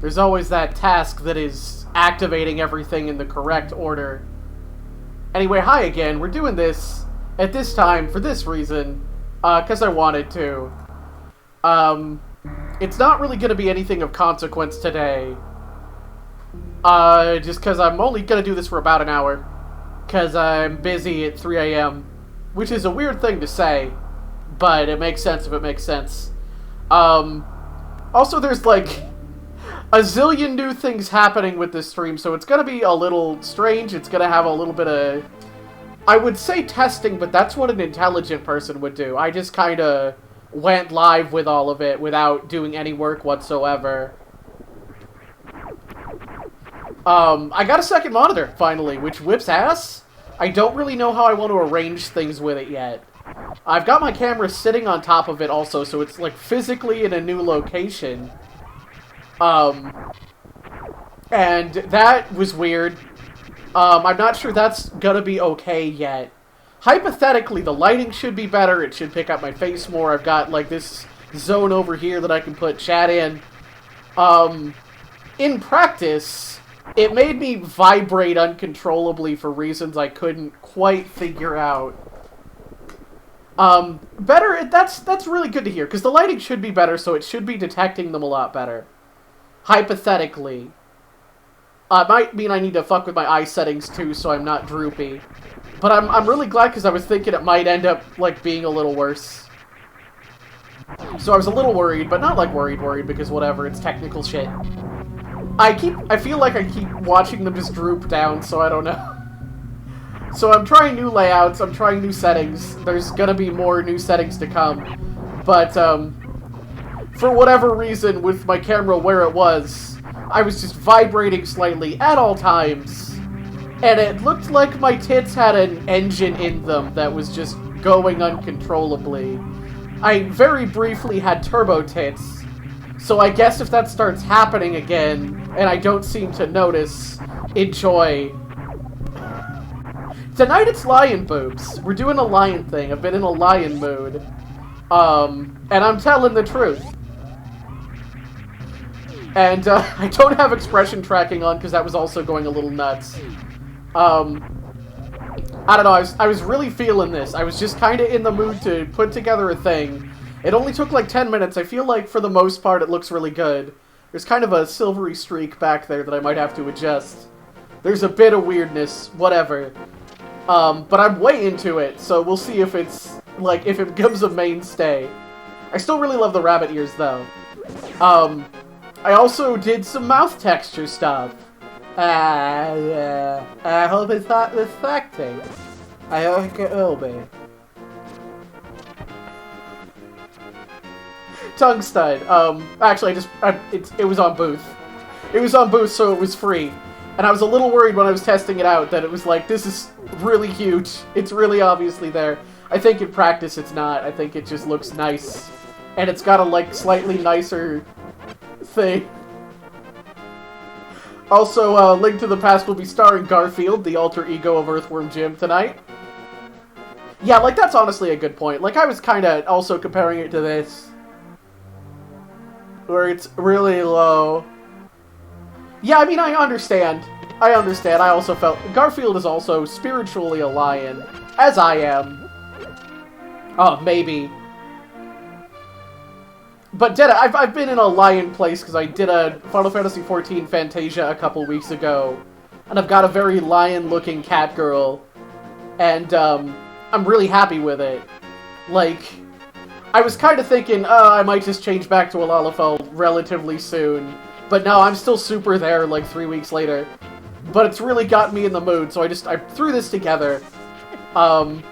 There's always that task that is activating everything in the correct order. Anyway, hi again. We're doing this at this time for this reason, because I wanted to. It's not really going to be anything of consequence today. Just because I'm only going to do this for about an hour. Because I'm busy at 3 a.m. Which is a weird thing to say, but it makes sense if it makes sense. Also, there's like a zillion new things happening with this stream, so it's going to be a little strange. It's going to have a little bit of, I would say testing, but that's what an intelligent person would do. I just kind of went live with all of it without doing any work whatsoever. I got a second monitor, finally, which whips ass. I don't really know how I want to arrange things with it yet. I've got my camera sitting on top of it also, so it's like physically in a new location. And that was weird. I'm not sure that's gonna be okay yet. Hypothetically, the lighting should be better. It should pick up my face more. I've got like this zone over here that I can put chat in. In practice, it made me vibrate uncontrollably for reasons I couldn't quite figure out. That's really good to hear, because the lighting should be better, so it should be detecting them a lot better. Hypothetically. It might mean I need to fuck with my eye settings too, so I'm not droopy. But I'm really glad, because I was thinking it might end up, like, being a little worse. So I was a little worried, but not, like, worried, because whatever, it's technical shit. I feel like I keep watching them just droop down, so I don't know. So I'm trying new layouts, I'm trying new settings. There's gonna be more new settings to come. But, for whatever reason, with my camera where it was, I was just vibrating slightly at all times. And it looked like my tits had an engine in them that was just going uncontrollably. I very briefly had turbo tits. So I guess if that starts happening again, and I don't seem to notice, enjoy. Tonight it's lion boobs. We're doing a lion thing. I've been in a lion mood. And I'm telling the truth. And, I don't have expression tracking on because that was also going a little nuts. I don't know, I was really feeling this. I was just kind of in the mood to put together a thing. It only took like 10 minutes. I feel like for the most part it looks really good. There's kind of a silvery streak back there that I might have to adjust. There's a bit of weirdness, whatever. But I'm way into it, so we'll see if it's, like, if it becomes a mainstay. I still really love the rabbit ears, though. I also did some mouth texture stuff. I hope it's not reflecting. I hope it will be. Tongue stud. Actually, it was on Booth. It was on Booth, so it was free. And I was a little worried when I was testing it out that it was like, this is really huge. It's really obviously there. I think in practice it's not. I think it just looks nice. And it's got a, like, slightly nicer thing. Also, Link to the Past will be starring Garfield, the alter ego of Earthworm Jim, tonight. Yeah, like, that's honestly a good point. Like, I was kind of also comparing it to this, where it's really low. Yeah, I mean, I understand. I also felt... Garfield is also spiritually a lion, as I am. Oh, maybe. But I've been in a lion place because I did a Final Fantasy XIV Fantasia a couple weeks ago. And I've got a very lion-looking cat girl. And, I'm really happy with it. Like, I was kind of thinking, I might just change back to a Lalafell relatively soon. But no, I'm still super there, like, 3 weeks later. But it's really got me in the mood, so I threw this together. And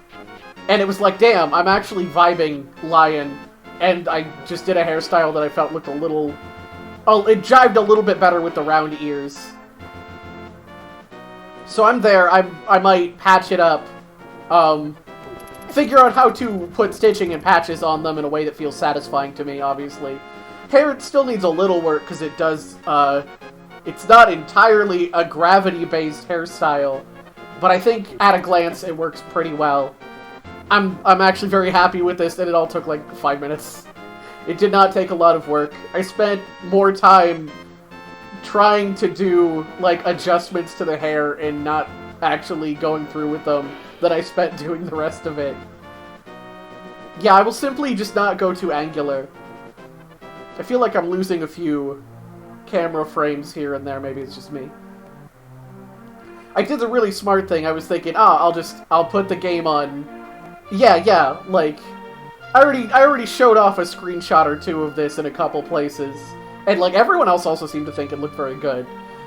it was like, damn, I'm actually vibing lion. And I just did a hairstyle that I felt looked a little... Oh, it jived a little bit better with the round ears. So I'm there. I might patch it up. Figure out how to put stitching and patches on them in a way that feels satisfying to me, obviously. Hair still needs a little work, because it does, it's not entirely a gravity-based hairstyle. But I think, at a glance, it works pretty well. I'm actually very happy with this, and it all took like 5 minutes. It did not take a lot of work. I spent more time trying to do, like, adjustments to the hair and not actually going through with them that I spent doing the rest of it. Yeah, I will simply just not go too angular. I feel like I'm losing a few camera frames here and there. Maybe it's just me. I did the really smart thing. I was thinking, I'll put the game on. Yeah, like, I already showed off a screenshot or two of this in a couple places. And, like, everyone else also seemed to think it looked very good.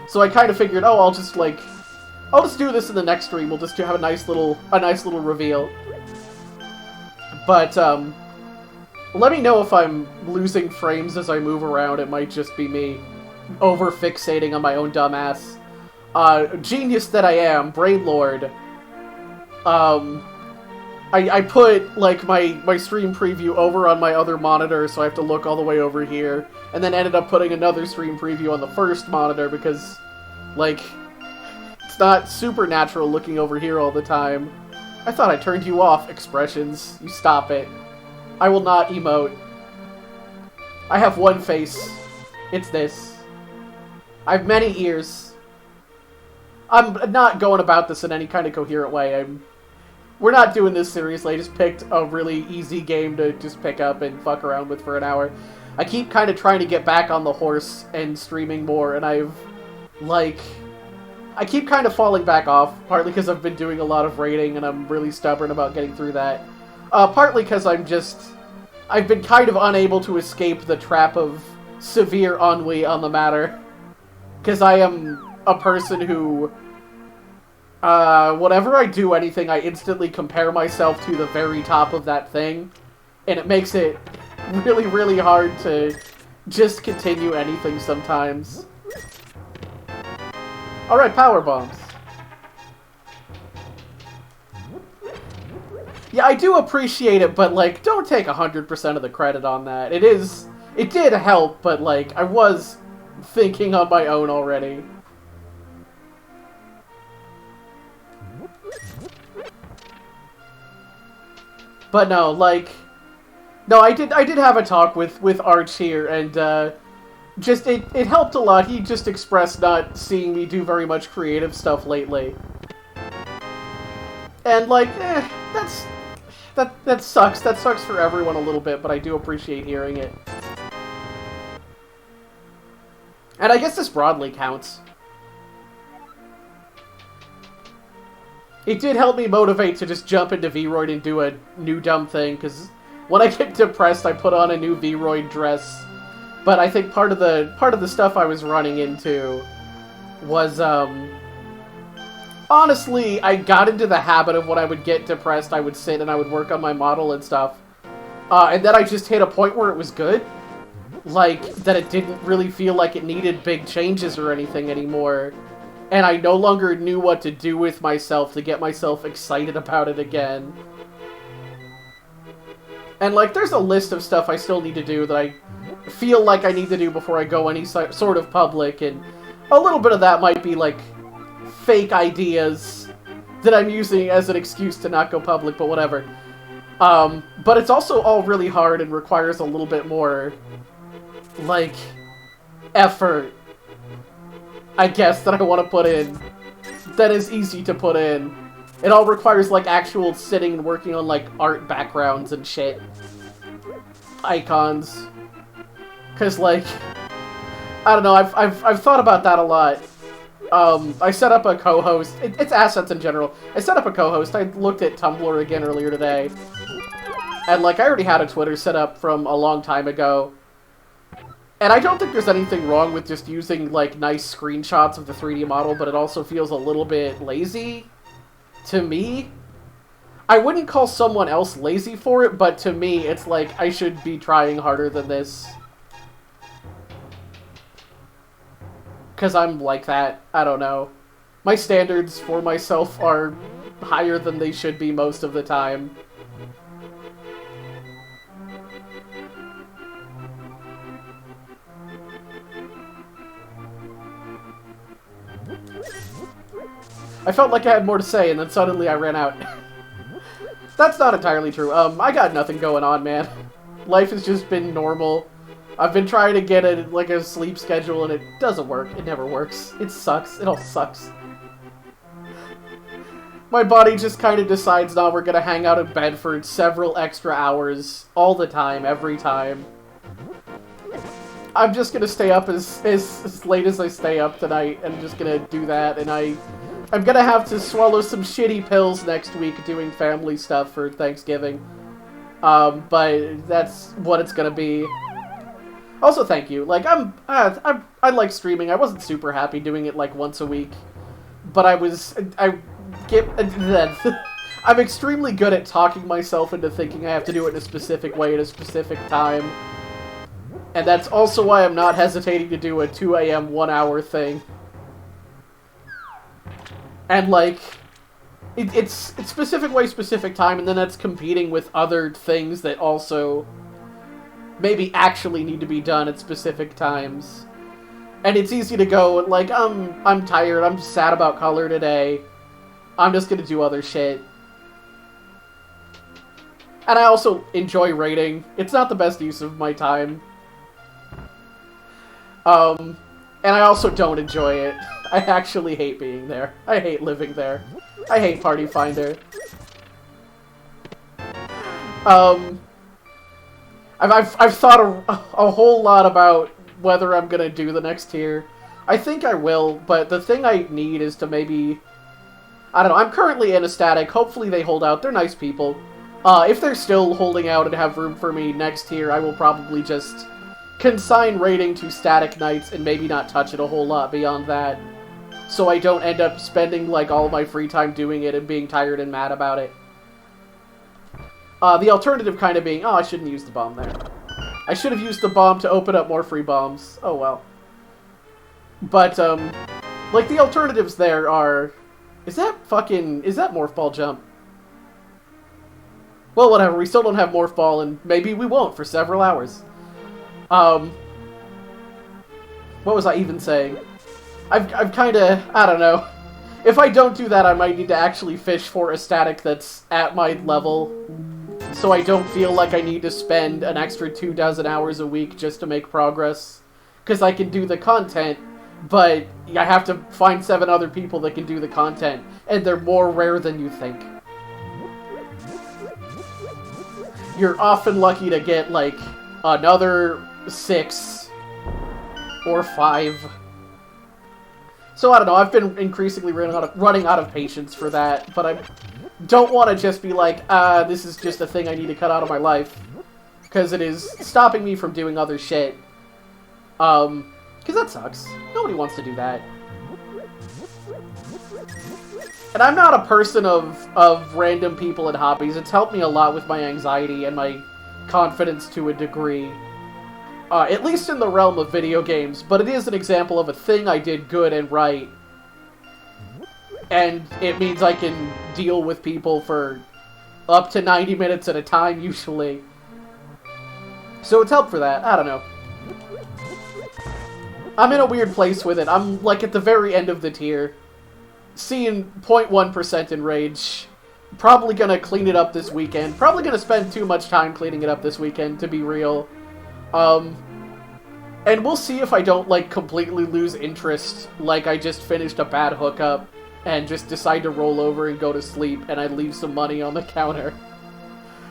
So I kind of figured, I'll just do this in the next stream. We'll just have a nice little reveal. But, let me know if I'm losing frames as I move around. It might just be me over-fixating on my own dumbass. Genius that I am, Brain Lord. I put, like, my stream preview over on my other monitor, so I have to look all the way over here. And then ended up putting another stream preview on the first monitor because, like, it's not supernatural looking over here all the time. I thought I turned you off, expressions. You stop it. I will not emote. I have one face. It's this. I have many ears. I'm not going about this in any kind of coherent way. We're not doing this seriously. I just picked a really easy game to just pick up and fuck around with for an hour. I keep kind of trying to get back on the horse and streaming more, and I keep kind of falling back off, partly because I've been doing a lot of raiding, and I'm really stubborn about getting through that. Partly because I've been kind of unable to escape the trap of severe ennui on the matter. Because I am a person who, whenever I do anything, I instantly compare myself to the very top of that thing, and it makes it really, really hard to just continue anything sometimes. Alright, power bombs. Yeah, I do appreciate it, but, like, don't take 100% of the credit on that. It did help, but, like, I was thinking on my own already. But no, like, no, I did have a talk with Arch here, and, just, it helped a lot. He just expressed not seeing me do very much creative stuff lately. And, like, that sucks. That sucks for everyone a little bit, but I do appreciate hearing it. And I guess this broadly counts. It did help me motivate to just jump into Vroid and do a new dumb thing, because when I get depressed, I put on a new Vroid dress. But I think part of the stuff I was running into was, honestly, I got into the habit of when I would get depressed, I would sit and I would work on my model and stuff. And then I just hit a point where it was good. Like, that it didn't really feel like it needed big changes or anything anymore. And I no longer knew what to do with myself to get myself excited about it again. And, like, there's a list of stuff I still need to do that I feel like I need to do before I go any sort of public, and a little bit of that might be, like, fake ideas that I'm using as an excuse to not go public, but whatever. But it's also all really hard and requires a little bit more, like, effort, I guess, that I want to put in. That is easy to put in. It all requires, like, actual sitting and working on, like, art backgrounds and shit. Icons. Because, like, I don't know, I've thought about that a lot. I set up a co-host. It's assets in general. I set up a co-host. I looked at Tumblr again earlier today. And, like, I already had a Twitter set up from a long time ago. And I don't think there's anything wrong with just using, like, nice screenshots of the 3D model, but it also feels a little bit lazy to me. I wouldn't call someone else lazy for it, but to me, it's like, I should be trying harder than this. Because I'm like that. I don't know. My standards for myself are higher than they should be most of the time. I felt like I had more to say, and then suddenly I ran out. That's not entirely true. I got nothing going on, man. Life has just been normal. I've been trying to get a sleep schedule, and it doesn't work. It never works. It sucks. It all sucks. My body just kind of decides, nah, we're gonna hang out in bed for several extra hours all the time, every time. I'm just gonna stay up as late as I stay up tonight, and I'm just gonna do that, and I'm gonna have to swallow some shitty pills next week doing family stuff for Thanksgiving. But that's what it's gonna be. Also, thank you. Like, I like streaming. I wasn't super happy doing it, like, once a week. But I'm extremely good at talking myself into thinking I have to do it in a specific way at a specific time. And that's also why I'm not hesitating to do a 2 a.m. 1 hour thing. And, like, it's specific way, specific time, and then that's competing with other things that also maybe actually need to be done at specific times. And it's easy to go, like, I'm tired, I'm sad about color today, I'm just gonna do other shit. And I also enjoy raiding. It's not the best use of my time. And I also don't enjoy it. I actually hate being there. I hate living there. I hate Party Finder. I've thought a whole lot about whether I'm gonna do the next tier. I think I will, but the thing I need is to maybe... I don't know, I'm currently in a static. Hopefully they hold out. They're nice people. If they're still holding out and have room for me next tier, I will probably just consign raiding to static nights and maybe not touch it a whole lot beyond that. So I don't end up spending, like, all of my free time doing it and being tired and mad about it. The alternative kind of being, oh, I shouldn't use the bomb there. I should have used the bomb to open up more free bombs. Oh, well. But, like, the alternatives there are... Is that Morph Ball Jump? Well, whatever, we still don't have Morph Ball, and maybe we won't for several hours. What was I even saying? I've kinda... I don't know. If I don't do that, I might need to actually fish for a static that's at my level, so I don't feel like I need to spend an extra 24 hours a week just to make progress. Because I can do the content, but I have to find 7 other people that can do the content, and they're more rare than you think. You're often lucky to get, like, another 6 or 5. So I don't know, I've been increasingly running out of patience for that, but I don't want to just be like, this is just a thing I need to cut out of my life. Because it is stopping me from doing other shit. Because that sucks. Nobody wants to do that. And I'm not a person of random people and hobbies. It's helped me a lot with my anxiety and my confidence to a degree. At least in the realm of video games, but it is an example of a thing I did good and right. And it means I can deal with people for up to 90 minutes at a time, usually. So it's helped for that. I don't know. I'm in a weird place with it. I'm, like, at the very end of the tier. Seeing 0.1% in rage. Probably gonna clean it up this weekend. Probably gonna spend too much time cleaning it up this weekend, to be real. And we'll see if I don't, like, completely lose interest, like I just finished a bad hookup, and just decide to roll over and go to sleep, and I leave some money on the counter.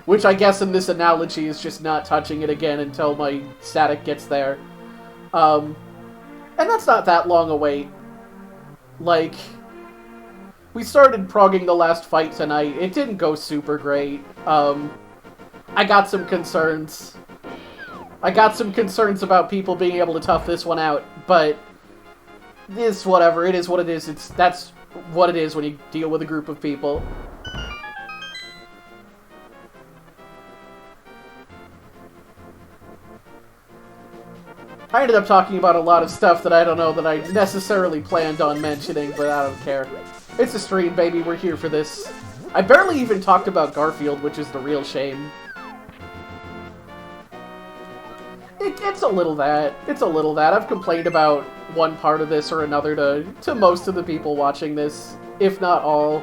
Which I guess in this analogy is just not touching it again until my static gets there. And that's not that long a wait. Like, we started progging the last fight tonight. It didn't go super great. I got some concerns. I got some concerns about people being able to tough this one out, but it's whatever. It is what it is. That's what it is when you deal with a group of people. I ended up talking about a lot of stuff that I don't know that I necessarily planned on mentioning, but I don't care. It's a stream, baby. We're here for this. I barely even talked about Garfield, which is the real shame. It's a little that. It's a little that. I've complained about one part of this or another to most of the people watching this, if not all.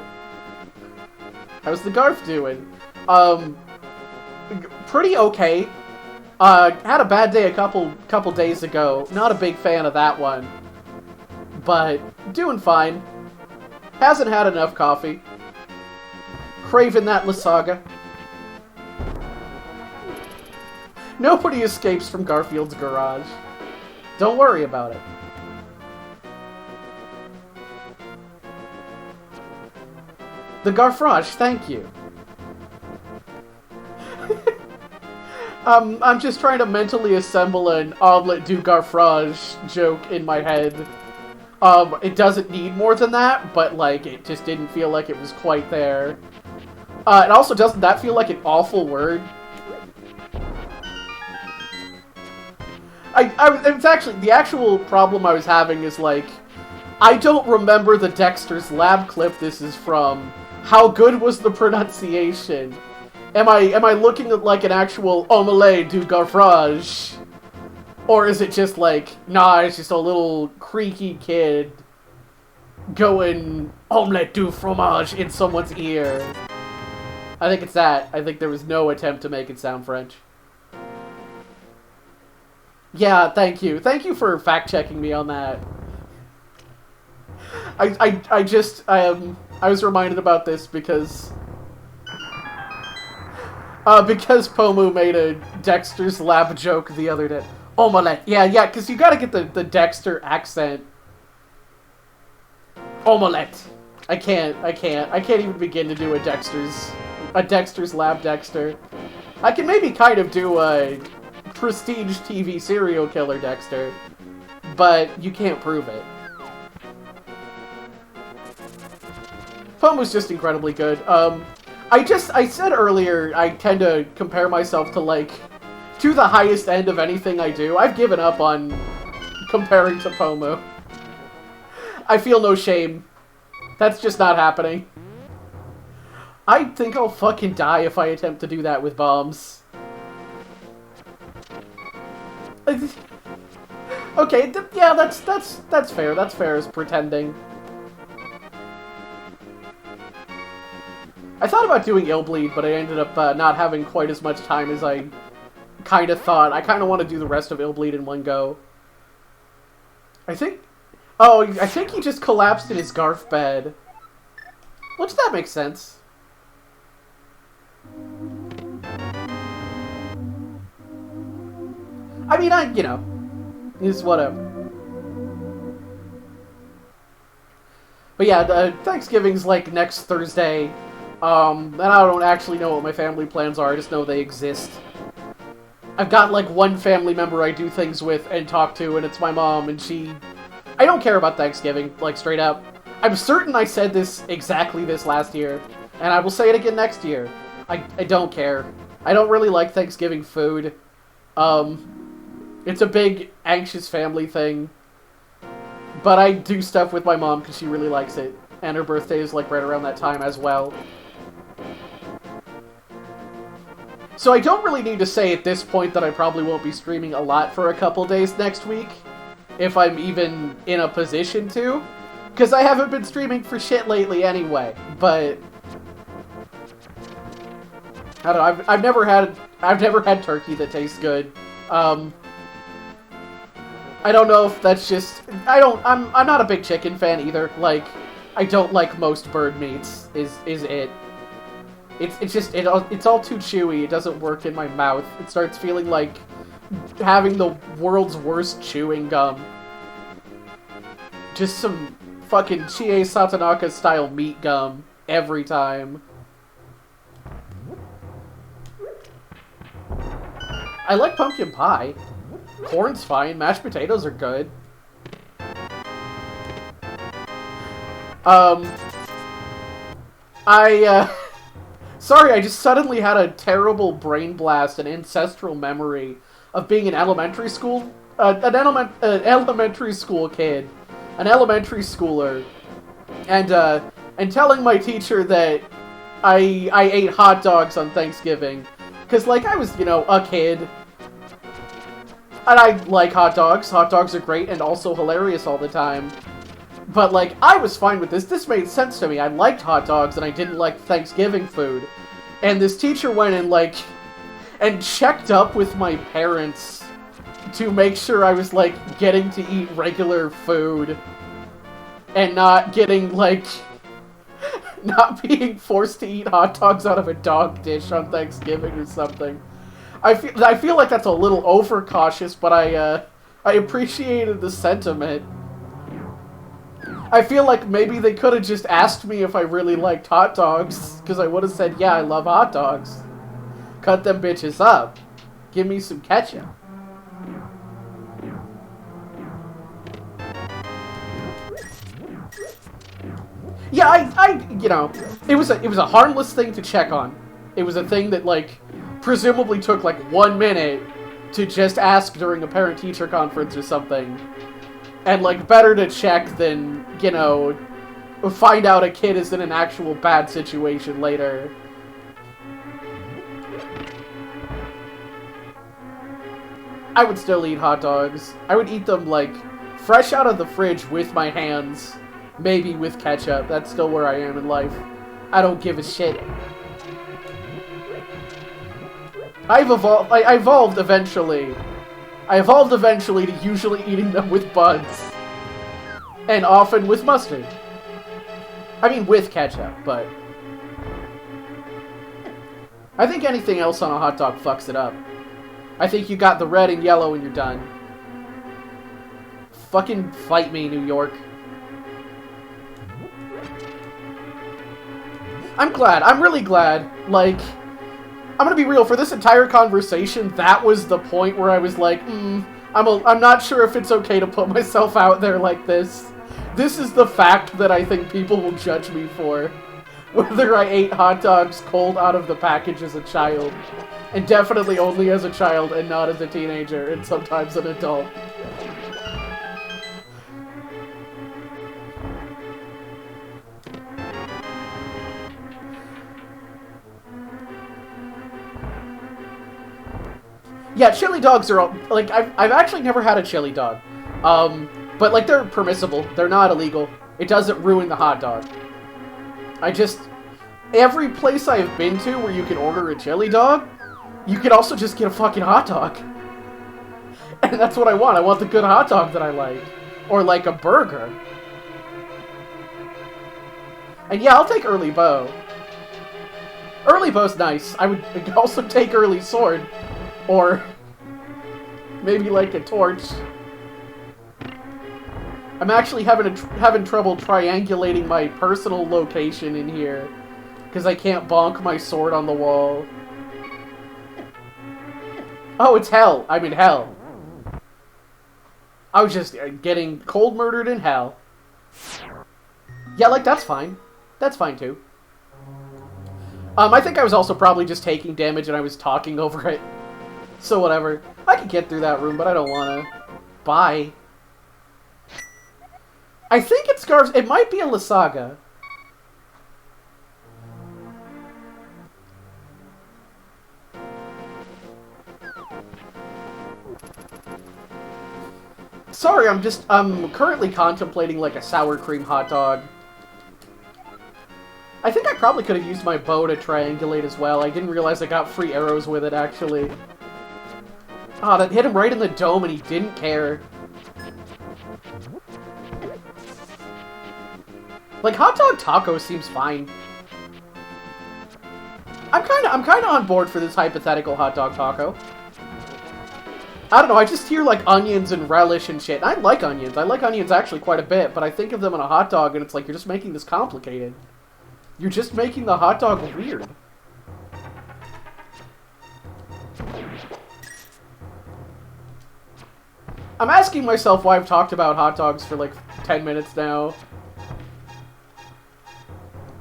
How's the Garf doing? Pretty okay. Had a bad day a couple days ago. Not a big fan of that one. But doing fine. Hasn't had enough coffee. Craving that Lasaga. Nobody escapes from Garfield's garage. Don't worry about it. The Garfrage, thank you. I'm just trying to mentally assemble an omelette du Garfrage joke in my head. It doesn't need more than that, but, like, it just didn't feel like it was quite there. It also doesn't that feel like an awful word? It's actually, the actual problem I was having is, like, I don't remember the Dexter's Lab clip this is from. How good was the pronunciation? Am I looking at, like, an actual omelette du Garfrage? Or is it just like, nah, it's just a little creaky kid going omelette du fromage in someone's ear? I think it's that. I think there was no attempt to make it sound French. Yeah, thank you. Thank you for fact-checking me on that. I was reminded about this because Pomu made a Dexter's Lab joke the other day. Omelette. Yeah, because you gotta get the Dexter accent. Omelette. I can't even begin to do a Dexter's Lab Dexter. I can maybe kind of do a prestige TV serial killer Dexter, but you can't prove it. Pomu's just incredibly good. I said earlier, I tend to compare myself to, like, to the highest end of anything I do. I've given up on comparing to Pomu. I feel no shame. That's just not happening. I think I'll fucking die if I attempt to do that with bombs. Okay, yeah, that's fair. That's fair as pretending. I thought about doing Illbleed, but I ended up not having quite as much time as I kind of thought. I kind of want to do the rest of Illbleed in one go. I think he just collapsed in his Garf bed. Which, that makes sense. I mean, you know, it's whatever. But yeah, Thanksgiving's like next Thursday. And I don't actually know what my family plans are, I just know they exist. I've got, like, one family member I do things with and talk to, and it's my mom, and I don't care about Thanksgiving, like, straight up. I'm certain I said this exactly this last year, and I will say it again next year. I don't care. I don't really like Thanksgiving food. It's a big, anxious family thing. But I do stuff with my mom because she really likes it, and her birthday is, like, right around that time as well. So I don't really need to say at this point that I probably won't be streaming a lot for a couple days next week, if I'm even in a position to, because I haven't been streaming for shit lately anyway, but I don't know, I've never had turkey that tastes good. I don't know if that's just, I'm not a big chicken fan either, like, I don't like most bird meats, is it. It's all too chewy, it doesn't work in my mouth. It starts feeling like having the world's worst chewing gum. Just some fucking Chie Satonaka style meat gum every time. I like pumpkin pie. Corn's fine, mashed potatoes are good. Sorry, I just suddenly had a terrible brain blast, an ancestral memory of being an elementary school, an elementary school kid, an elementary schooler, and telling my teacher that I ate hot dogs on Thanksgiving, because, like, I was, you know, a kid, and I like hot dogs. Hot dogs are great and also hilarious all the time. But, like, I was fine with this. This made sense to me. I liked hot dogs, and I didn't like Thanksgiving food. And this teacher went and, like... and checked up with my parents to make sure I was, like, getting to eat regular food and not getting, like, not being forced to eat hot dogs out of a dog dish on Thanksgiving or something. I feel like that's a little overcautious, but I appreciated the sentiment. I feel like maybe they could have just asked me if I really liked hot dogs, because I would have said, yeah, I love hot dogs. Cut them bitches up. Give me some ketchup. Yeah, you know, it was a harmless thing to check on. It was a thing that, like, presumably took, like, 1 minute to just ask during a parent-teacher conference or something. And, like, better to check than, you know, find out a kid is in an actual bad situation later. I would still eat hot dogs. I would eat them, like, fresh out of the fridge with my hands. Maybe with ketchup. That's still where I am in life. I don't give a shit. I evolved eventually. I evolved eventually to usually eating them with buns. And often with mustard. I mean, with ketchup, but... I think anything else on a hot dog fucks it up. I think you got the red and yellow and you're done. Fucking fight me, New York. I'm glad. I'm really glad. Like... I'm gonna be real, for this entire conversation, that was the point where I was like, I'm not sure if it's okay to put myself out there like this. This is the fact that I think people will judge me for. Whether I ate hot dogs cold out of the package as a child. And definitely only as a child and not as a teenager, and sometimes an adult. Yeah, chili dogs are, like, I've actually never had a chili dog. But, like, they're permissible. They're not illegal. It doesn't ruin the hot dog. Every place I've been to where you can order a chili dog, you can also just get a fucking hot dog. And that's what I want. I want the good hot dog that I like. Or, like, a burger. And yeah, I'll take Early Bow. Early Bow's nice. I would also take Early Sword. Or maybe like a torch. I'm actually having trouble triangulating my personal location in here because I can't bonk my sword on the wall. Oh, it's hell. I'm in hell. I was just getting cold murdered in hell. Yeah, like, that's fine. That's fine, too. I think I was also probably just taking damage and I was talking over it. So whatever. I can get through that room, but I don't wanna. Bye. I think it scarves. It might be a Lysaga. Sorry, I'm currently contemplating like a sour cream hot dog. I think I probably could have used my bow to triangulate as well. I didn't realize I got free arrows with it, actually. Ah, that hit him right in the dome and he didn't care. Like, hot dog taco seems fine. I'm kinda on board for this hypothetical hot dog taco. I don't know, I just hear, like, onions and relish and shit. And I like onions. I like onions actually quite a bit, but I think of them on a hot dog and it's like, you're just making this complicated. You're just making the hot dog weird. I'm asking myself why I've talked about hot dogs for like 10 minutes now.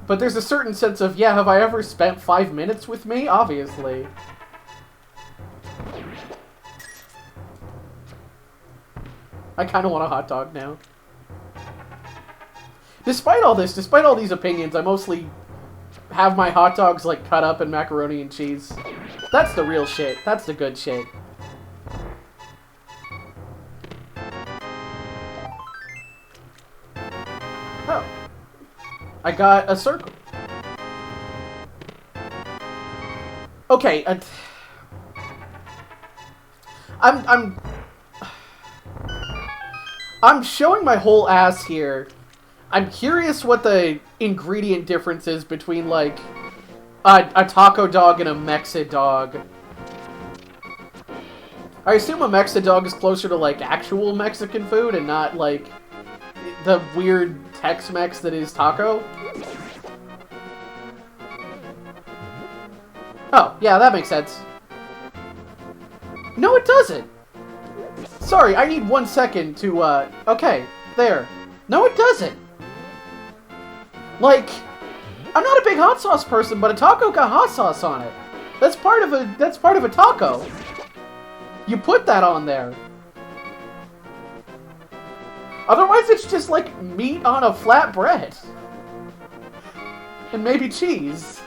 But there's a certain sense of, yeah, have I ever spent 5 minutes with me? Obviously. I kind of want a hot dog now. Despite all this, despite all these opinions, I mostly have my hot dogs like cut up in macaroni and cheese. That's the real shit. That's the good shit. Oh. I got a circle. Okay, I'm showing my whole ass here. I'm curious what the ingredient difference is between, like, a taco dog and a Mexa dog. I assume a Mexa dog is closer to, like, actual Mexican food and not, like, the weird Tex-Mex that is taco. Oh, yeah, that makes sense. No, it doesn't! Sorry, I need 1 second to, okay, there. No, it doesn't! Like, I'm not a big hot sauce person, but a taco got hot sauce on it. That's part of a taco. You put that on there. Otherwise, it's just like meat on a flat bread. And maybe cheese.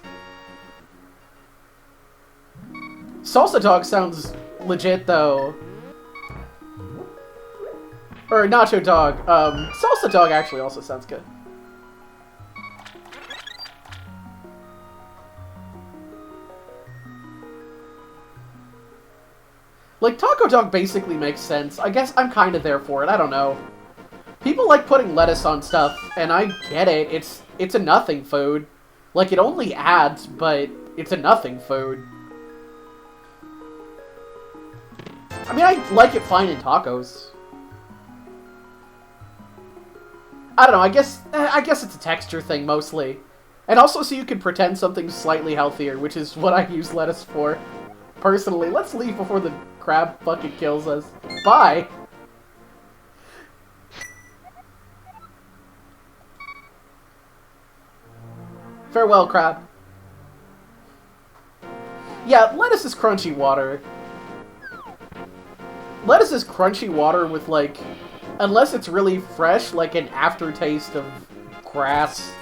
Salsa dog sounds legit, though. Or nacho dog. Salsa dog actually also sounds good. Like, taco dog basically makes sense. I guess I'm kind of there for it. I don't know. People like putting lettuce on stuff, and I get it. It's a nothing food. Like, it only adds, but it's a nothing food. I mean, I like it fine in tacos. I don't know, I guess it's a texture thing, mostly. And also so you can pretend something's slightly healthier, which is what I use lettuce for. Personally, let's leave before the crab fucking kills us. Bye! Farewell, crab. Yeah, lettuce is crunchy water. Lettuce is crunchy water with, like, unless it's really fresh, like an aftertaste of grass.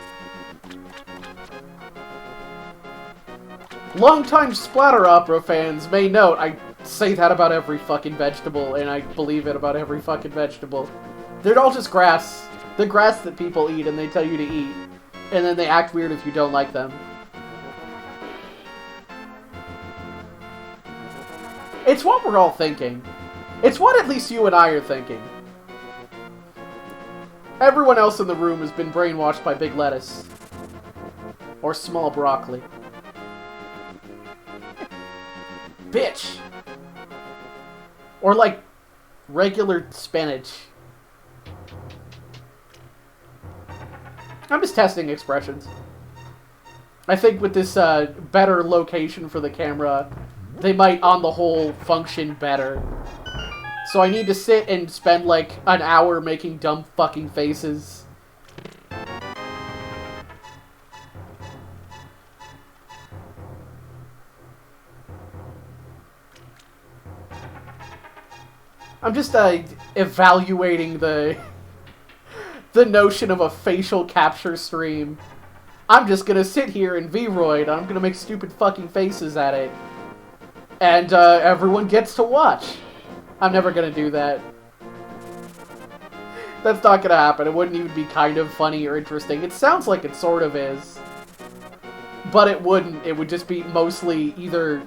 Longtime splatter opera fans may note I say that about every fucking vegetable, and I believe it about every fucking vegetable. They're all just grass. The grass that people eat and they tell you to eat. And then they act weird if you don't like them. It's what we're all thinking. It's what at least you and I are thinking. Everyone else in the room has been brainwashed by big lettuce. Or small broccoli. Bitch! Or, like, regular spinach. I'm just testing expressions. I think with this better location for the camera, they might, on the whole, function better. So I need to sit and spend, like, an hour making dumb fucking faces. I'm just, evaluating the notion of a facial capture stream. I'm just gonna sit here in V-Roid, I'm gonna make stupid fucking faces at it. And, everyone gets to watch. I'm never gonna do that. That's not gonna happen. It wouldn't even be kind of funny or interesting. It sounds like it sort of is. But it wouldn't. It would just be mostly either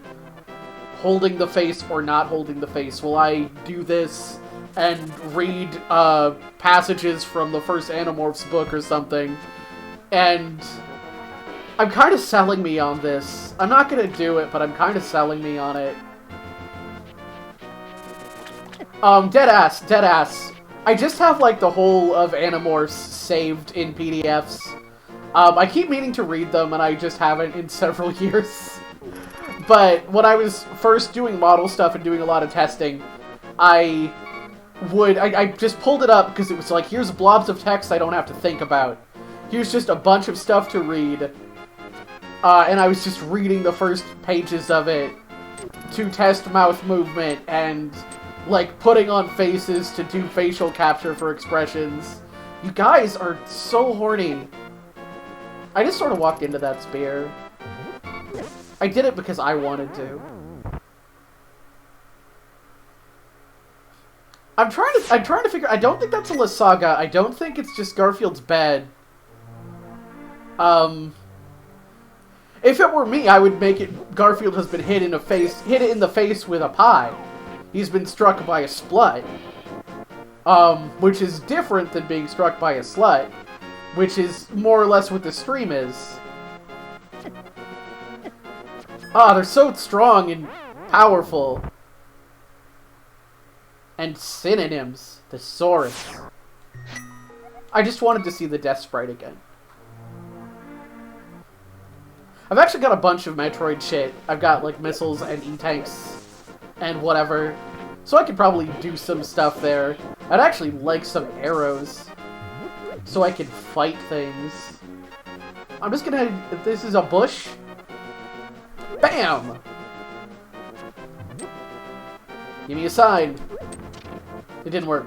holding the face or not holding the face. Will I do this and read passages from the first Animorphs book or something? And I'm kind of selling me on this. I'm not gonna do it, but I'm kind of selling me on it. Deadass. I just have, like, the whole of Animorphs saved in PDFs. I keep meaning to read them, and I just haven't in several years. But when I was first doing model stuff and doing a lot of testing, I just pulled it up because it was like, here's blobs of text I don't have to think about. Here's just a bunch of stuff to read. And I was just reading the first pages of it to test mouth movement and, like, putting on faces to do facial capture for expressions. You guys are so horny. I just sort of walked into that spear. I did it because I wanted to. I'm trying to figure... I don't think that's a Lasaga. I don't think it's just Garfield's bed. If it were me, I would make it Garfield has been hit in the face with a pie. He's been struck by a slut. Which is different than being struck by a slut, which is more or less what the stream is. Ah, they're so strong and powerful. And synonyms. Thesaurus. I just wanted to see the Death Sprite again. I've actually got a bunch of Metroid shit. I've got, like, missiles and E-tanks and whatever. So I could probably do some stuff there. I'd actually like some arrows. So I could fight things. I'm just gonna... If this is a bush... Bam! Give me a sign. It didn't work.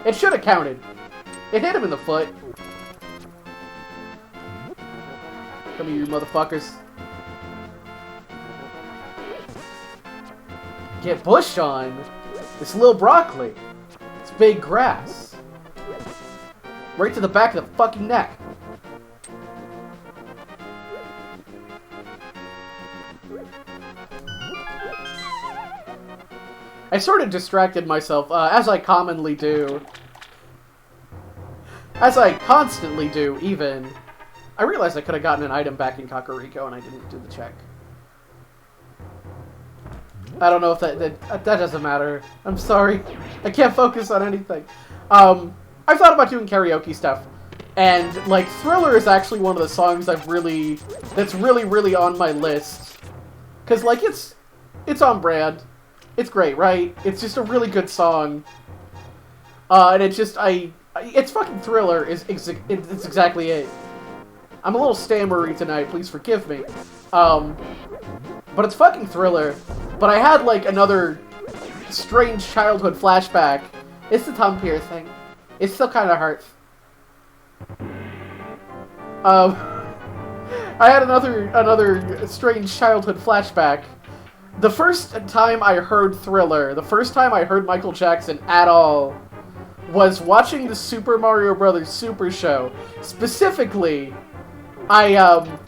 It should have counted. It hit him in the foot. Come here, you motherfuckers. Get bush on. It's little broccoli. It's big grass. Right to the back of the fucking neck. I sort of distracted myself, as I commonly do. As I constantly do, even. I realized I could have gotten an item back in Kakariko and I didn't do the check. I don't know if that doesn't matter. I'm sorry. I can't focus on anything. I've thought about doing karaoke stuff. And, like, Thriller is actually one of the songs that's really on my list. Because, like, it's on brand. It's great, right? It's just a really good song. And it's just, it's fucking Thriller. It's exactly it. I'm a little stammery tonight, please forgive me. But it's fucking Thriller. But I had, like, another strange childhood flashback. It's the tongue piercing. It still kind of hurts. I had another strange childhood flashback. The first time I heard Thriller, the first time I heard Michael Jackson at all, was watching the Super Mario Bros. Super Show. Specifically, I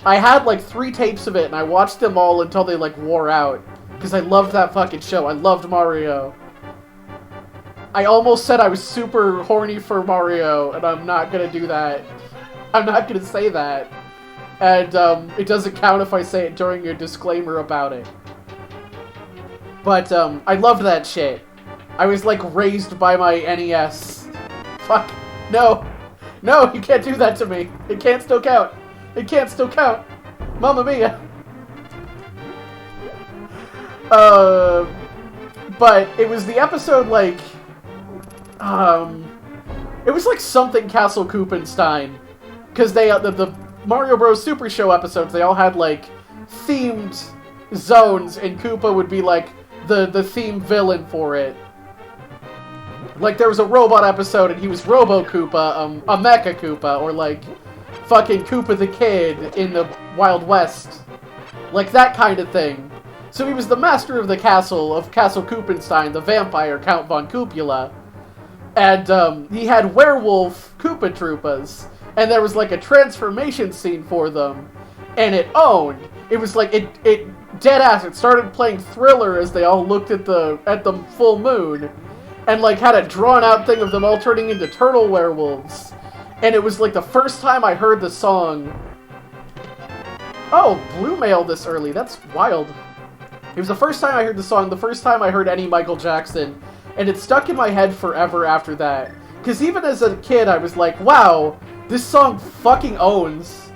had like 3 tapes of it, and I watched them all until they like wore out. Because I loved that fucking show. I loved Mario. I almost said I was super horny for Mario, and I'm not gonna do that. I'm not gonna say that. And it doesn't count if I say it during your disclaimer about it. But I loved that shit. I was like raised by my NES. Fuck. No. No, you can't do that to me. It can't still count. It can't still count. Mamma mia. But it was the episode like... it was like something Castle Koopenstein. Because they, the Mario Bros. Super Show episodes, they all had like themed zones, and Koopa would be like the theme villain for it. Like there was a robot episode and he was Robo Koopa, a Mecha Koopa, or like fucking Koopa the Kid in the Wild West. Like that kind of thing. So he was the master of the castle of Castle Koopenstein, the vampire Count Von Cupula. And he had werewolf Koopa Troopas. And there was like a transformation scene for them. And it owned. It was like, it dead ass, it started playing Thriller as they all looked at the full moon. And like had a drawn out thing of them all turning into turtle werewolves. And it was like the first time I heard the song. Oh, blue mail this early, that's wild. It was the first time I heard the song, the first time I heard any Michael Jackson. And it stuck in my head forever after that. Because even as a kid, I was like, wow, this song fucking owns.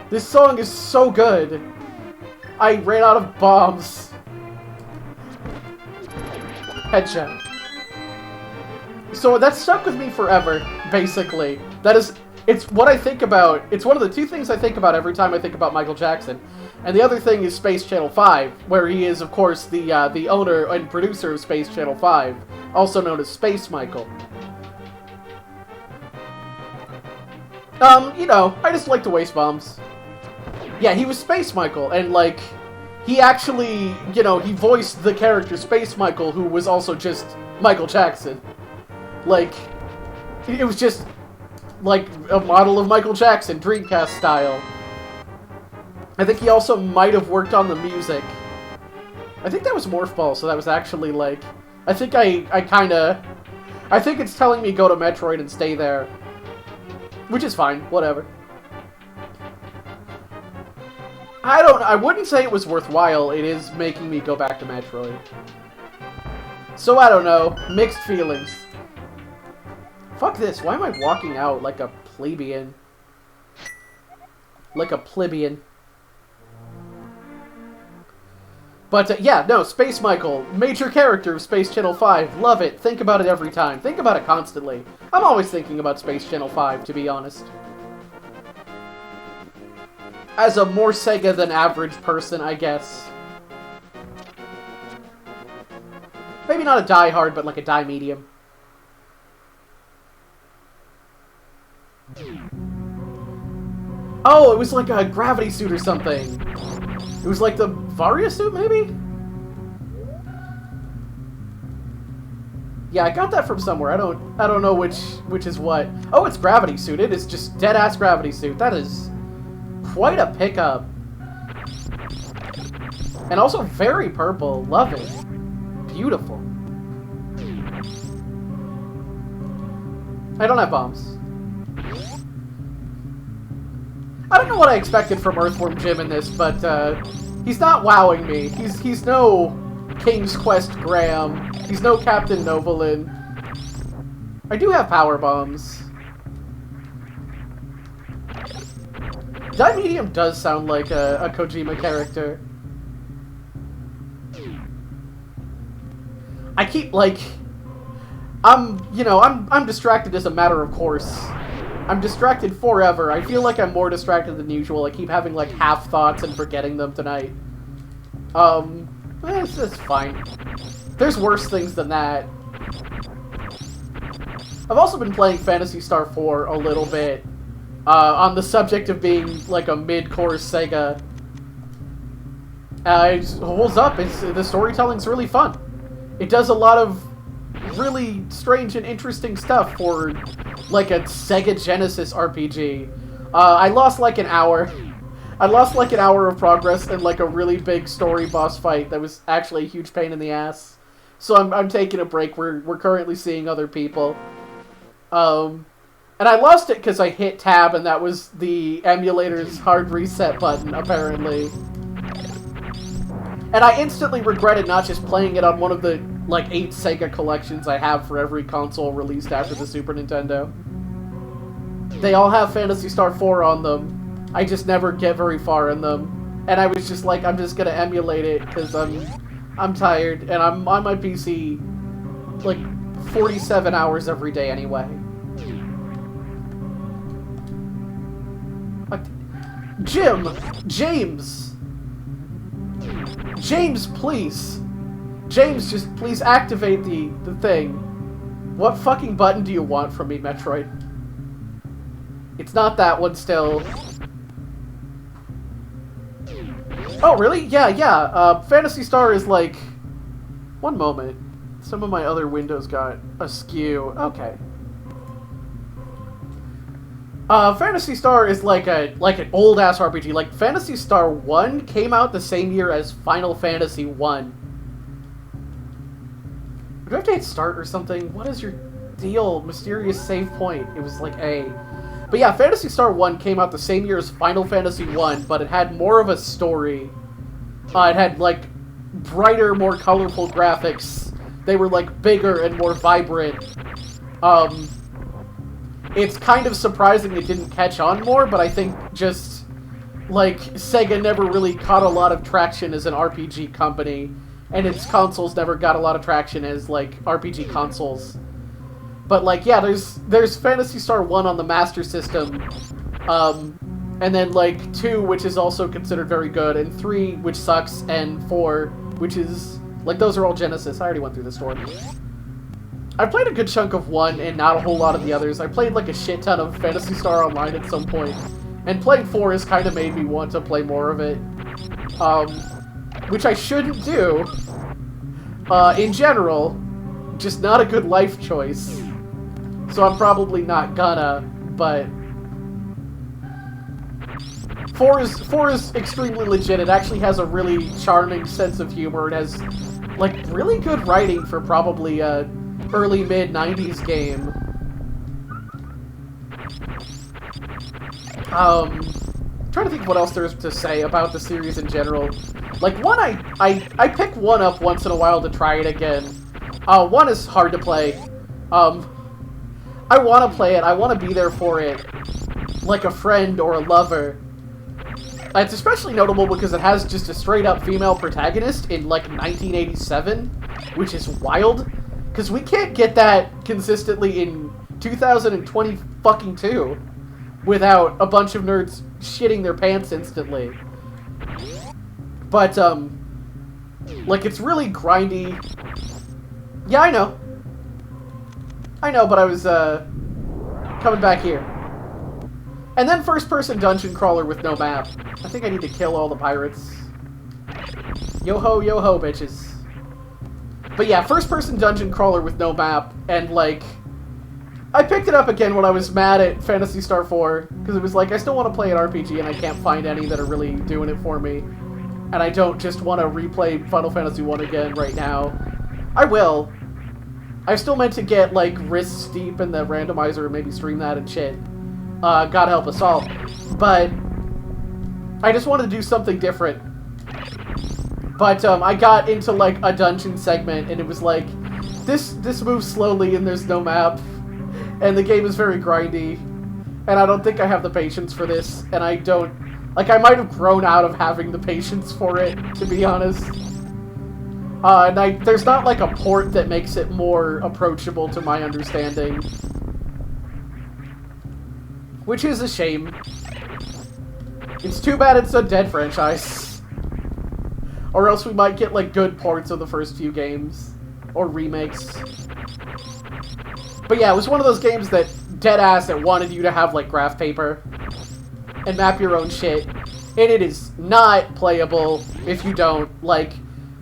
This song is so good. I ran out of bombs. Headshot. So that stuck with me forever, basically. That is, it's what I think about. It's one of the 2 things I think about every time I think about Michael Jackson. And the other thing is Space Channel 5, where he is, of course, the owner and producer of Space Channel 5, also known as Space Michael. You know, I just like to waste bombs. Yeah, he was Space Michael, and, like, he actually, you know, he voiced the character Space Michael, who was also just Michael Jackson. Like, it was just, like, a model of Michael Jackson, Dreamcast style. I think he also might have worked on the music. I think that was Morph Ball, so that was actually, like... I think I think it's telling me go to Metroid and stay there. Which is fine, whatever. I wouldn't say it was worthwhile, it is making me go back to Metroid. So I don't know, mixed feelings. Fuck this, why am I walking out like a plebeian? Like a plebeian. But, yeah, no, Space Michael, major character of Space Channel 5, love it, think about it every time, think about it constantly. I'm always thinking about Space Channel 5, to be honest. As a more Sega than average person, I guess. Maybe not a die-hard, but like a die-medium. Oh, it was like a gravity suit or something. It was like the Varia suit, maybe? Yeah, I got that from somewhere. I don't know which is what. Oh, it's gravity suit. It is just dead-ass gravity suit. That is quite a pickup. And also very purple. Love it. Beautiful. I don't have bombs. I don't know what I expected from Earthworm Jim in this, but he's not wowing me. He's no King's Quest Graham. He's no Captain Novolin. I do have power bombs. Die Medium does sound like a Kojima character. I keep, like... I'm distracted as a matter of course. I'm distracted forever. I feel like I'm more distracted than usual. I keep having, like, half thoughts and forgetting them tonight. It's fine. There's worse things than that. I've also been playing Phantasy Star 4 a little bit, on the subject of being, like, a mid-core Sega. It holds up. The storytelling's really fun. It does a lot of really strange and interesting stuff for, like, a Sega Genesis RPG. I lost, like, an hour. I lost, like, an hour of progress in, like, a really big story boss fight that was actually a huge pain in the ass. So I'm taking a break. We're currently seeing other people. And I lost it because I hit tab, and that was the emulator's hard reset button, apparently. And I instantly regretted not just playing it on one of the, like, 8 Sega collections I have for every console released after the Super Nintendo. They all have Phantasy Star 4 on them. I just never get very far in them. And I was just like, I'm just gonna emulate it, because I'm tired, and I'm on my PC, like, 47 hours every day anyway. Like, James, please. James, just please activate the thing. What fucking button do you want from me, Metroid? It's not that one still. Oh, really? Yeah. Phantasy Star is like... One moment. Some of my other windows got askew. Okay. Phantasy Star is like an old-ass RPG. Like, Phantasy Star 1 came out the same year as Final Fantasy 1. Do I have to hit start or something? What is your deal? Mysterious save point. It was like A. But yeah, Phantasy Star 1 came out the same year as Final Fantasy 1, but it had more of a story. It had, like, brighter, more colorful graphics. They were, like, bigger and more vibrant. It's kind of surprising it didn't catch on more, but I think just, like, Sega never really caught a lot of traction as an RPG company, and its consoles never got a lot of traction as, like, RPG consoles. But, like, yeah, there's Phantasy Star 1 on the Master System, and then, like, 2, which is also considered very good, and 3, which sucks, and 4, which is, like, those are all Genesis. I already went through the story. I played a good chunk of 1 and not a whole lot of the others. I played, like, a shit ton of Phantasy Star Online at some point, and playing 4 has kind of made me want to play more of it, which I shouldn't do, in general, just not a good life choice. So I'm probably not gonna, but... 4 is extremely legit. It actually has a really charming sense of humor. It has, like, really good writing for probably a early mid-90s game. Trying to think of what else there's to say about the series in general. Like, 1, I pick 1 up once in a while to try it again. 1 is hard to play. I want to play it. I want to be there for it, like a friend or a lover. It's especially notable because it has just a straight-up female protagonist in, like, 1987, which is wild. Because we can't get that consistently in 2020 fucking 2 without a bunch of nerds shitting their pants instantly. But, like, it's really grindy. Yeah, I know, but I was, coming back here. And then first-person dungeon crawler with no map. I think I need to kill all the pirates. Yo-ho, bitches. But yeah, first-person dungeon crawler with no map, and, like, I picked it up again when I was mad at Phantasy Star 4, because it was like, I still want to play an RPG, and I can't find any that are really doing it for me. And I don't just want to replay Final Fantasy 1 again right now. I will. I still meant to get, like, wrist steep in the randomizer and maybe stream that and shit. God help us all. But I just wanted to do something different. But I got into, like, a dungeon segment, and it was like, this moves slowly and there's no map. And the game is very grindy. And I don't think I have the patience for this. And I don't... Like, I might have grown out of having the patience for it, to be honest. And there's not, like, a port that makes it more approachable to my understanding. Which is a shame. It's too bad it's a dead franchise. Or else we might get, like, good ports of the first few games. Or remakes. But yeah, it was one of those games that, deadass, it wanted you to have, like, graph paper. And map your own shit. And it is not playable if you don't. Like,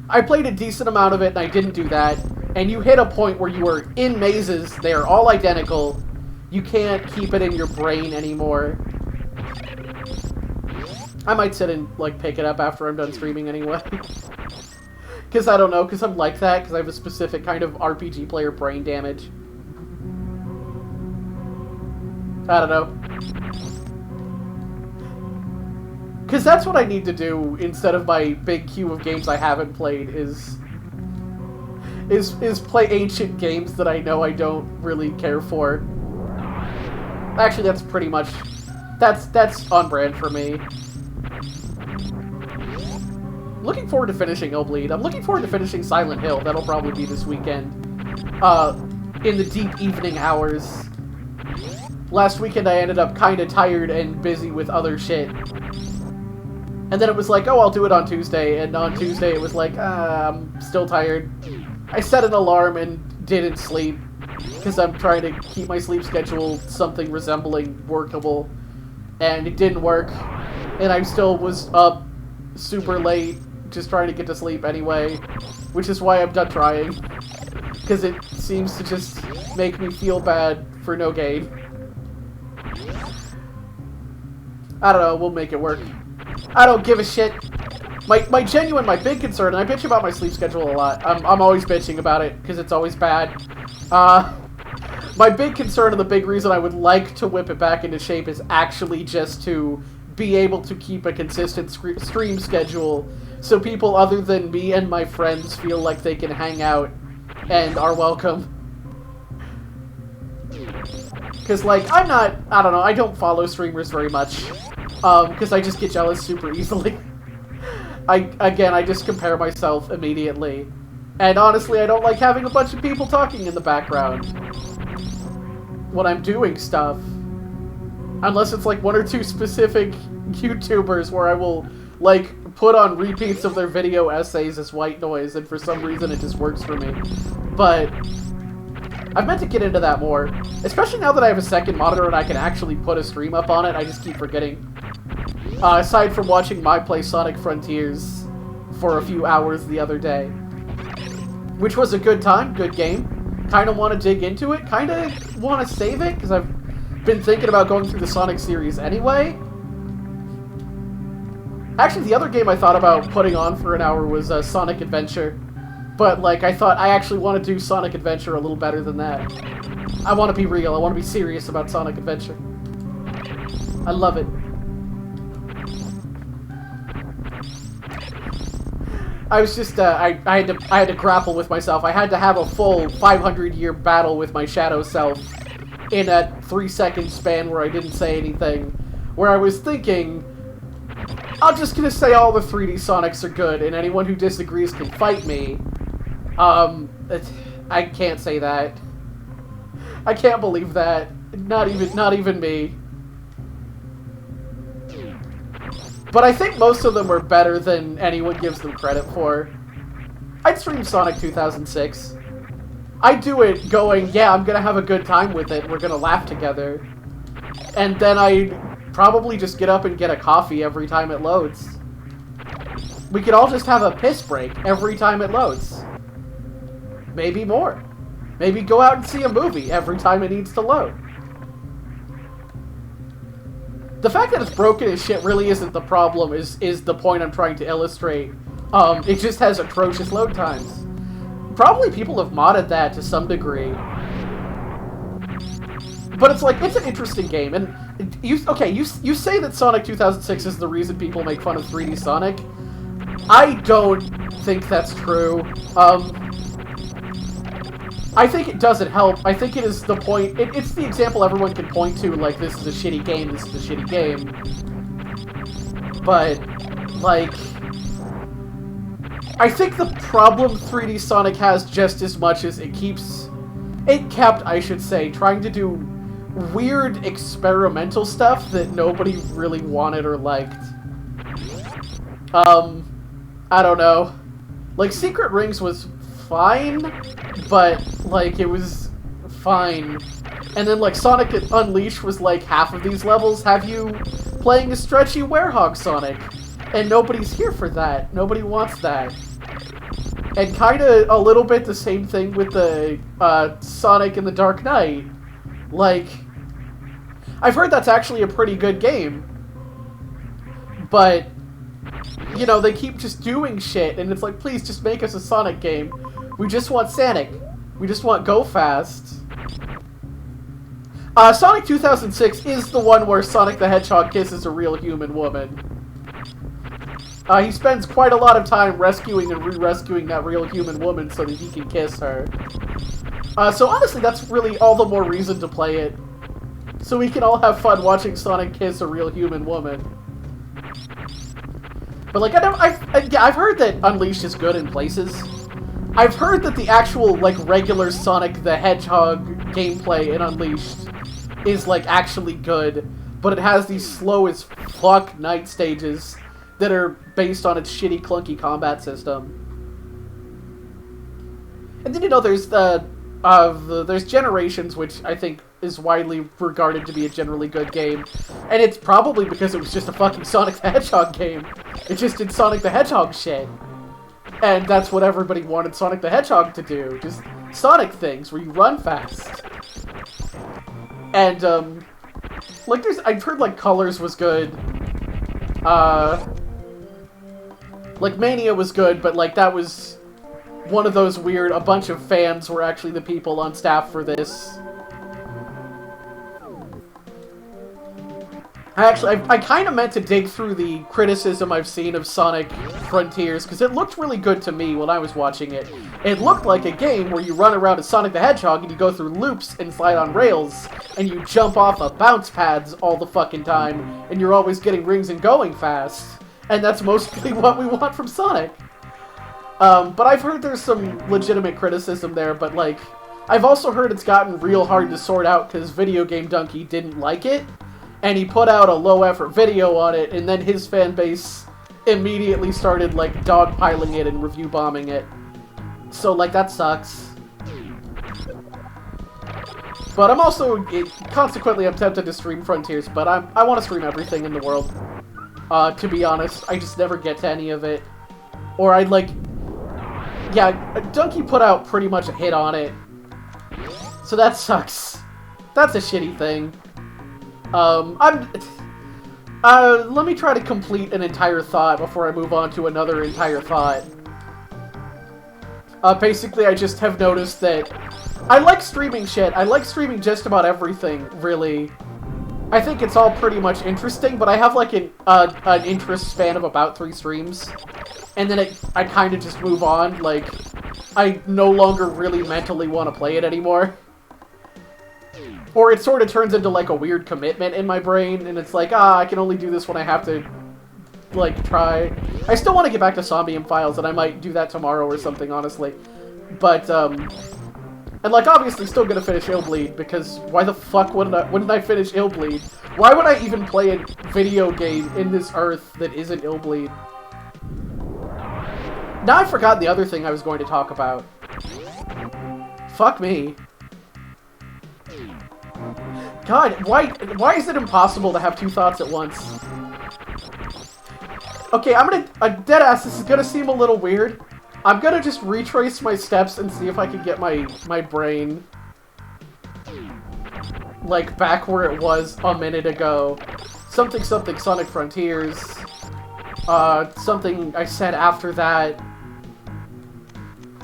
I played a decent amount of it and I didn't do that. And you hit a point where you are in mazes, they're all identical. You can't keep it in your brain anymore. I might sit and, like, pick it up after I'm done streaming anyway. Because I don't know, because I'm like that, because I have a specific kind of RPG player brain damage. I don't know. Because that's what I need to do instead of my big queue of games I haven't played is play ancient games that I know I don't really care for. Actually, that's pretty much... That's on brand for me. Looking forward to finishing Obleed. I'm looking forward to finishing Silent Hill. That'll probably be this weekend. In the deep evening hours. Last weekend I ended up kinda tired and busy with other shit. And then it was like, oh, I'll do it on Tuesday. And on Tuesday it was like, I'm still tired. I set an alarm and didn't sleep. Because I'm trying to keep my sleep schedule something resembling workable. And it didn't work. And I still was up super late, just trying to get to sleep anyway. Which is why I'm done trying. Because it seems to just make me feel bad for no gain. I don't know, we'll make it work. I don't give a shit. My big concern, and I bitch about my sleep schedule a lot. I'm always bitching about it, because it's always bad. My big concern and the big reason I would like to whip it back into shape is actually just to be able to keep a consistent stream schedule so people other than me and my friends feel like they can hang out and are welcome. Because, like, I don't know, I don't follow streamers very much. Because I just get jealous super easily. I just compare myself immediately. And honestly, I don't like having a bunch of people talking in the background when I'm doing stuff. Unless it's like one or two specific YouTubers where I will, like, put on repeats of their video essays as white noise, and for some reason it just works for me. But I've meant to get into that more. Especially now that I have a second monitor and I can actually put a stream up on it, I just keep forgetting. Aside from watching my play Sonic Frontiers for a few hours the other day. Which was a good time, good game. Kinda want to dig into it, kinda want to save it, because I've been thinking about going through the Sonic series anyway. Actually, the other game I thought about putting on for an hour was Sonic Adventure. But, like, I thought I actually want to do Sonic Adventure a little better than that. I want to be real. I want to be serious about Sonic Adventure. I love it. I was just, I had to grapple with myself. I had to have a full 500-year battle with my shadow self in a 3-second span where I didn't say anything. Where I was thinking, I'm just gonna say all the 3D Sonics are good, and anyone who disagrees can fight me. I can't say that. I can't believe that. Not even me. But I think most of them are better than anyone gives them credit for. I'd stream Sonic 2006. I'd do it going, yeah, I'm gonna have a good time with it, we're gonna laugh together. And then I'd probably just get up and get a coffee every time it loads. We could all just have a piss break every time it loads. Maybe more. Maybe go out and see a movie every time it needs to load. The fact that it's broken as shit really isn't the problem, is the point I'm trying to illustrate. It just has atrocious load times. Probably people have modded that to some degree. But it's like, it's an interesting game, and you say that Sonic 2006 is the reason people make fun of 3D Sonic. I don't think that's true. I think it doesn't help. I think it is the point. It's the example everyone can point to, like, this is a shitty game, this is a shitty game. But, like, I think the problem 3D Sonic has just as much as it kept, I should say, trying to do weird experimental stuff that nobody really wanted or liked. I don't know. Like, Secret Rings was fine, but, like, it was fine. And then, like, Sonic Unleashed was, like, half of these levels have you playing a stretchy werehog Sonic. And nobody's here for that. Nobody wants that. And kinda a little bit the same thing with the, Sonic in the Dark Knight. Like, I've heard that's actually a pretty good game. But, you know, they keep just doing shit, and it's like, please just make us a Sonic game. We just want Sonic. We just want Go Fast. Sonic 2006 is the one where Sonic the Hedgehog kisses a real human woman. He spends quite a lot of time rescuing and re-rescuing that real human woman so that he can kiss her. So honestly, that's really all the more reason to play it. So we can all have fun watching Sonic kiss a real human woman. But, like, I've heard that Unleashed is good in places. I've heard that the actual, like, regular Sonic the Hedgehog gameplay in Unleashed is, like, actually good, but it has these slow as fuck night stages that are based on its shitty, clunky combat system. And then, you know, there's there's Generations, which I think is widely regarded to be a generally good game. And it's probably because it was just a fucking Sonic the Hedgehog game. It just did Sonic the Hedgehog shit. And that's what everybody wanted Sonic the Hedgehog to do. Just Sonic things, where you run fast. And, like, I've heard, like, Colors was good. Like, Mania was good, but, like, that was one of those weird, a bunch of fans were actually the people on staff for this. I kind of meant to dig through the criticism I've seen of Sonic Frontiers, because it looked really good to me when I was watching it. It looked like a game where you run around as Sonic the Hedgehog and you go through loops and slide on rails, and you jump off of bounce pads all the fucking time, and you're always getting rings and going fast. And that's mostly what we want from Sonic. But I've heard there's some legitimate criticism there, but, like, I've also heard it's gotten real hard to sort out because Video Game Donkey didn't like it. And he put out a low-effort video on it, and then his fan base immediately started, like, dogpiling it and review bombing it. So, like, that sucks. But I'm also, consequently, I'm tempted to stream Frontiers, but I want to stream everything in the world. To be honest, I just never get to any of it. Or I'd, like... Yeah, Donkey put out pretty much a hit on it. So that sucks. That's a shitty thing. Let me try to complete an entire thought before I move on to another entire thought. Basically, I just have noticed that I like streaming shit. I like streaming just about everything, really. I think it's all pretty much interesting, but I have, like, an interest span of about 3 streams. And then I kind of just move on, like, I no longer really mentally want to play it anymore. Or it sort of turns into, like, a weird commitment in my brain, and it's like, I can only do this when I have to, like, try. I still want to get back to Somnium Files, and I might do that tomorrow or something, honestly. But, and, like, obviously still gonna finish Illbleed, because why the fuck wouldn't I finish Illbleed? Why would I even play a video game in this earth that isn't Illbleed? Now I forgot the other thing I was going to talk about. Fuck me. God, why is it impossible to have 2 thoughts at once? Okay, deadass, this is gonna seem a little weird. I'm gonna just retrace my steps and see if I can get my brain, like, back where it was a minute ago. Something Sonic Frontiers. Something I said after that.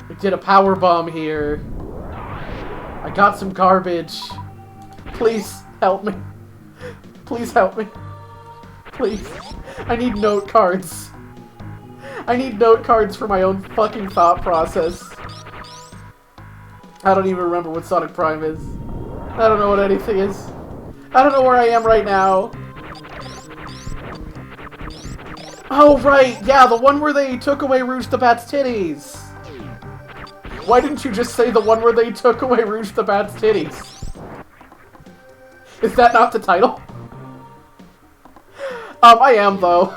I did a power bomb here. I got some garbage. Please help me. Please help me. Please. I need note cards. I need note cards for my own fucking thought process. I don't even remember what Sonic Prime is. I don't know what anything is. I don't know where I am right now. Oh, right! Yeah, the one where they took away Rouge the Bat's titties! Why didn't you just say the one where they took away Rouge the Bat's titties? Is that not the title? I am, though.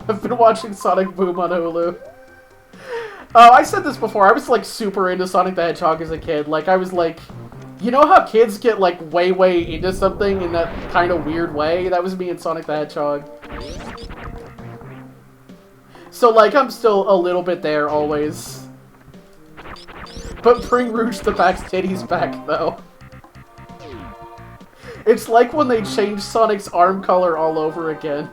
I've been watching Sonic Boom on Hulu. I said this before, I was, like, super into Sonic the Hedgehog as a kid. Like, I was like... You know how kids get, like, way into something in that kind of weird way? That was me in Sonic the Hedgehog. So, like, I'm still a little bit there, always. But bring Rouge the Bat's titties back, though. It's like when they changed Sonic's arm color all over again.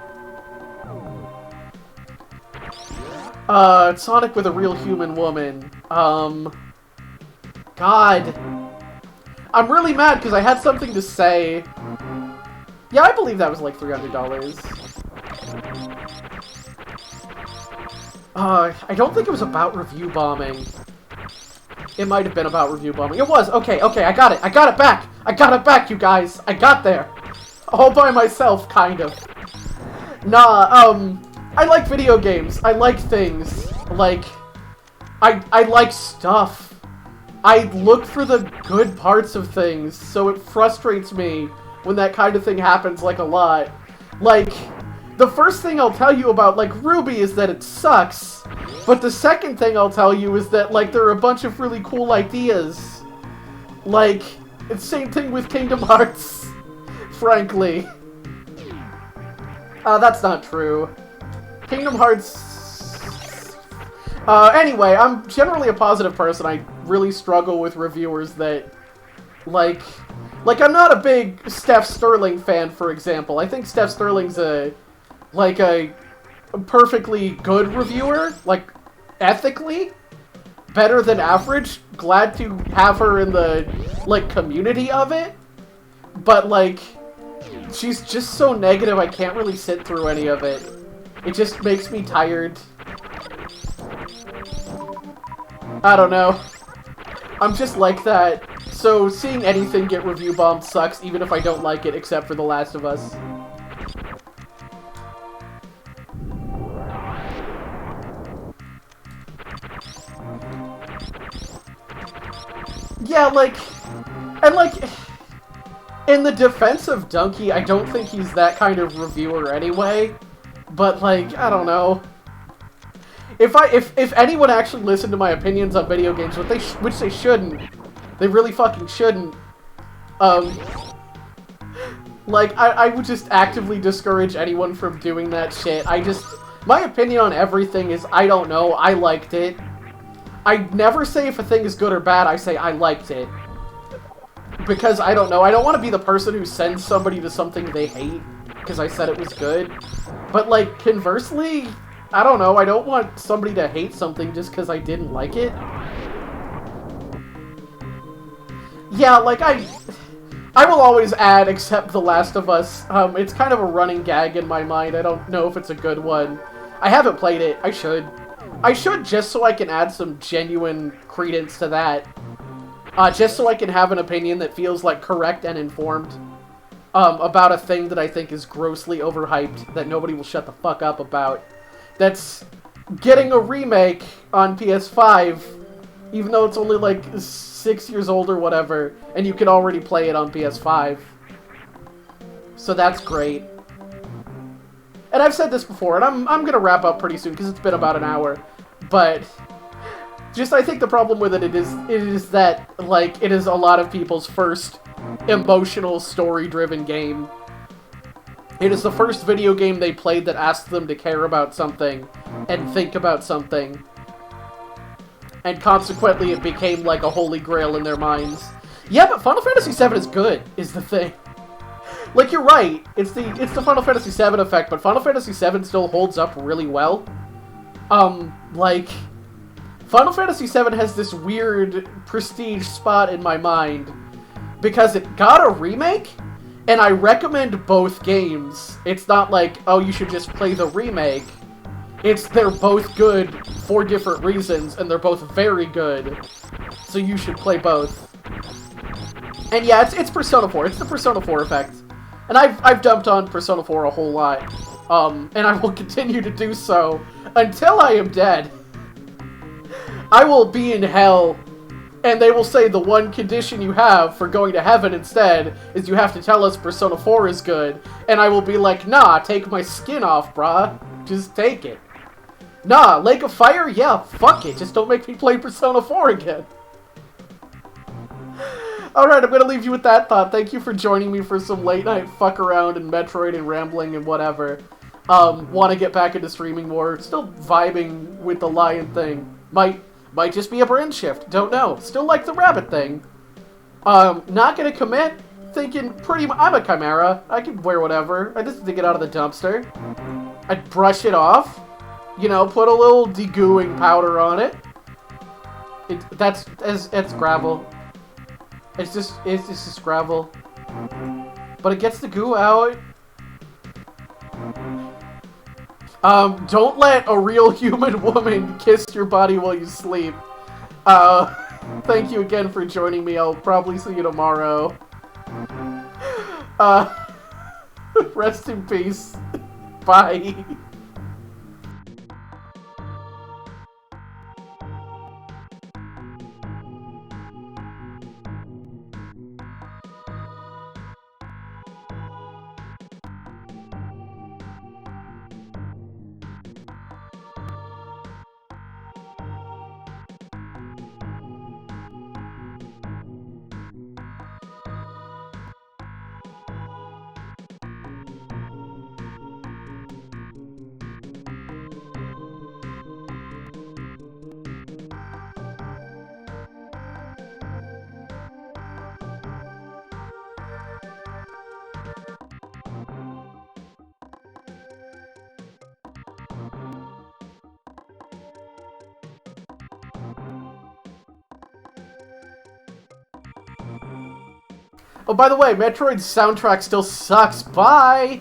Sonic with a real human woman. God. I'm really mad because I had something to say. Yeah, I believe that was like $300. I don't think it was about review bombing. It might have been about review bombing. It was! Okay, I got it! I got it back! I got it back, you guys! I got there! All by myself, kind of. Nah, I like video games. I like things. Like, I like stuff. I look for the good parts of things, so it frustrates me when that kind of thing happens, like, a lot. Like, the first thing I'll tell you about, like, Ruby is that it sucks. But the second thing I'll tell you is that, like, there are a bunch of really cool ideas. Like, it's the same thing with Kingdom Hearts, frankly. That's not true. Kingdom Hearts... anyway, I'm generally a positive person. I really struggle with reviewers that, like, I'm not a big Steph Sterling fan, for example. I think Steph Sterling's a perfectly good reviewer, like, ethically, better than average. Glad to have her in the, like, community of it. But, like, she's just so negative I can't really sit through any of it. It just makes me tired. I don't know. I'm just like that. So seeing anything get review bombed sucks, even if I don't like it, except for The Last of Us. Yeah, like... And, like... In the defense of Donkey, I don't think he's that kind of reviewer anyway. But, like, I don't know. If anyone actually listened to my opinions on video games, which they shouldn't, they really fucking shouldn't, like, I would just actively discourage anyone from doing that shit. My opinion on everything is, I don't know, I liked it. I never say if a thing is good or bad, I say I liked it. Because, I don't know, I don't want to be the person who sends somebody to something they hate. because I said it was good. But, like, conversely, I don't know, I don't want somebody to hate something just because I didn't like it. Yeah, like, I will always add except The Last of Us. It's kind of a running gag in my mind. I don't know if it's a good one. I haven't played it. I should. I should just so I can add some genuine credence to that. Just so I can have an opinion that feels, like, correct and informed. About a thing that I think is grossly overhyped, that nobody will shut the fuck up about. That's getting a remake on PS5, even though it's only, like, 6 years old or whatever, and you can already play it on PS5. So that's great. And I've said this before, and I'm gonna wrap up pretty soon, because it's been about an hour, but just I think the problem with it is that, like, it is a lot of people's first emotional, story-driven game. It is the first video game they played that asked them to care about something and think about something. And consequently, it became like a holy grail in their minds. Yeah, but Final Fantasy VII is good, is the thing. Like, you're right, it's the Final Fantasy VII effect, but Final Fantasy VII still holds up really well. Like, Final Fantasy VII has this weird prestige spot in my mind because it got a remake, and I recommend both games. It's not like, oh, you should just play the remake. They're both good for different reasons, and they're both very good, so you should play both. And yeah, it's Persona 4. It's the Persona 4 effect. And I've dumped on Persona 4 a whole lot. And I will continue to do so until I am dead. I will be in hell, and they will say the one condition you have for going to heaven instead is you have to tell us Persona 4 is good. And I will be like, nah, take my skin off, brah. Just take it. Nah, Lake of Fire? Yeah, fuck it. Just don't make me play Persona 4 again. Alright, I'm gonna leave you with that thought. Thank you for joining me for some late night fuck around and Metroid and rambling and whatever. Want to get back into streaming more. Still vibing with the lion thing. Might just be a brand shift. Don't know. Still like the rabbit thing. Not gonna commit. Thinking I'm a chimera. I can wear whatever. I just dig it out of the dumpster. I'd brush it off. You know, put a little degooing powder on it. It's gravel. It's just gravel. But it gets the goo out. Don't let a real human woman kiss your body while you sleep. Thank you again for joining me. I'll probably see you tomorrow. Rest in peace. Bye. Oh, by the way, Metroid's soundtrack still sucks. Bye!